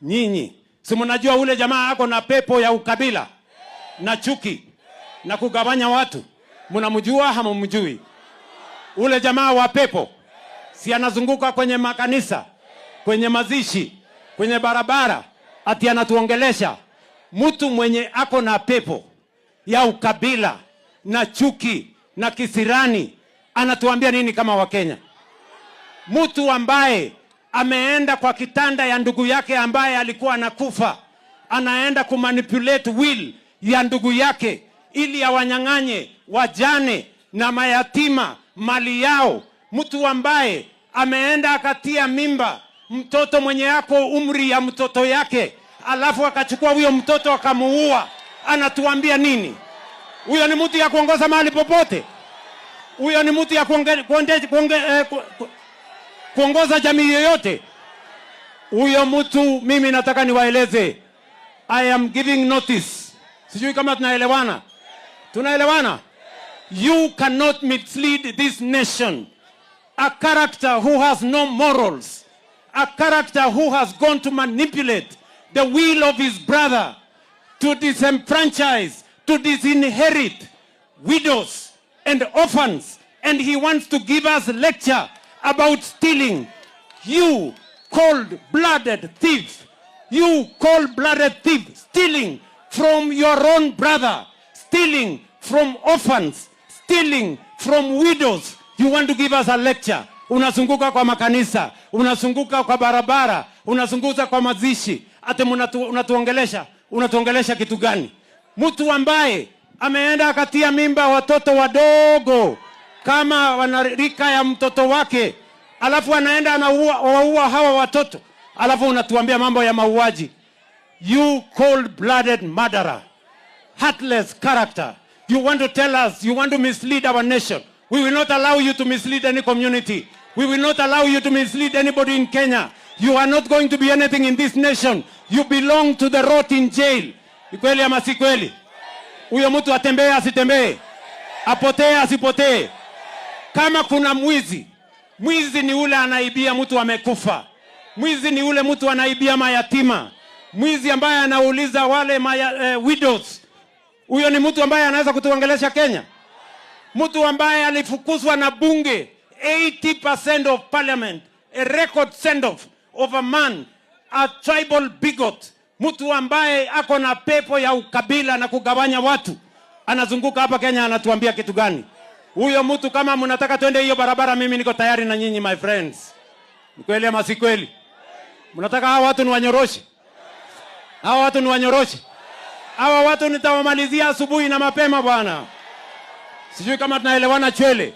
Nyinyi si mnajua ule jamaa ako na pepo ya ukabila na chuki na kugawanya watu? Mnamjua ama mjui? Ule jamaa wa pepo si anazunguka kwenye makanisa, kwenye mazishi, kwenye barabara, ati anatuongelesha. Mtu mwenye ako na pepo ya ukabila na chuki na kisirani anatuambia nini kama Wakenya? Mtu ambaye ameenda kwa kitanda ya ndugu yake ambaye alikuwa anakufa, anaenda kumanipulate will ya ndugu yake ili awanyang'anye wajane na mayatima mali yao. Mtu ambaye ameenda akatia mimba mtoto mwenye yako umri ya mtoto yake, alafu akachukua huyo mtoto akamuua, anatuambia nini? Huyo ni mtu ya kuongoza mahali popote? Huyo ni mtu ya kuongoza jamii yoyote? Huyo mtu mimi nataka niwaeleze, I am giving notice. Sijui kama tunaelewana. Tunaelewana? You cannot mislead this nation. A character who has no morals, a character who has gone to manipulate the will of his brother, to disenfranchise, to disinherit widows and orphans, and he wants to give us a lecture about stealing. You cold-blooded thief, you cold-blooded thief, stealing from your own brother, stealing from orphans, stealing from widows. You want to give us a lecture? Unazunguka kwa makanisa, unazunguka kwa barabara, unazunguka kwa mazishi, ate unatuongelesha kitu gani? Mtu ambaye ameenda akatia mimba watoto wadogo kama wanarika ya mtoto wake, alafu anaenda anaua hawa watoto, alafu unatuambia mambo ya mauaji. You cold-blooded murderer, heartless character. You want to tell us, you want to mislead our nation. We will not allow you to mislead any community. We will not allow you to mislead anybody in Kenya. You are not going to be anything in this nation. You belong to the rot in jail. Ni kweli ama si kweli? Huyo mtu atembee asitembee? Apotee asipotee? Kama kuna mwizi, mwizi ni ule anaibia mtu amekufa. Mwizi ni ule mtu anaibia mayatima. Mwizi ambaye anauliza wale widows. Huyo ni mtu ambaye anaweza kutuongelesha Kenya? Mtu ambaye alifukuzwa na bunge 80% of parliament, a record send-off of a man, a tribal bigot. Mtu ambaye ako na pepo ya ukabila na kugawanya watu, anazunguka hapa Kenya, anatuambia kitu gani? Huyo mtu kama mnataka twende hiyo barabara, mimi niko tayari na nyinyi my friends. Ni kweli ama si kweli? Mnataka hawa watu niwanyoroshe? Hawa watu niwanyoroshe? Hawa watu nitawamalizia asubuhi na mapema bwana. Sijui kama tunaelewana Chwele.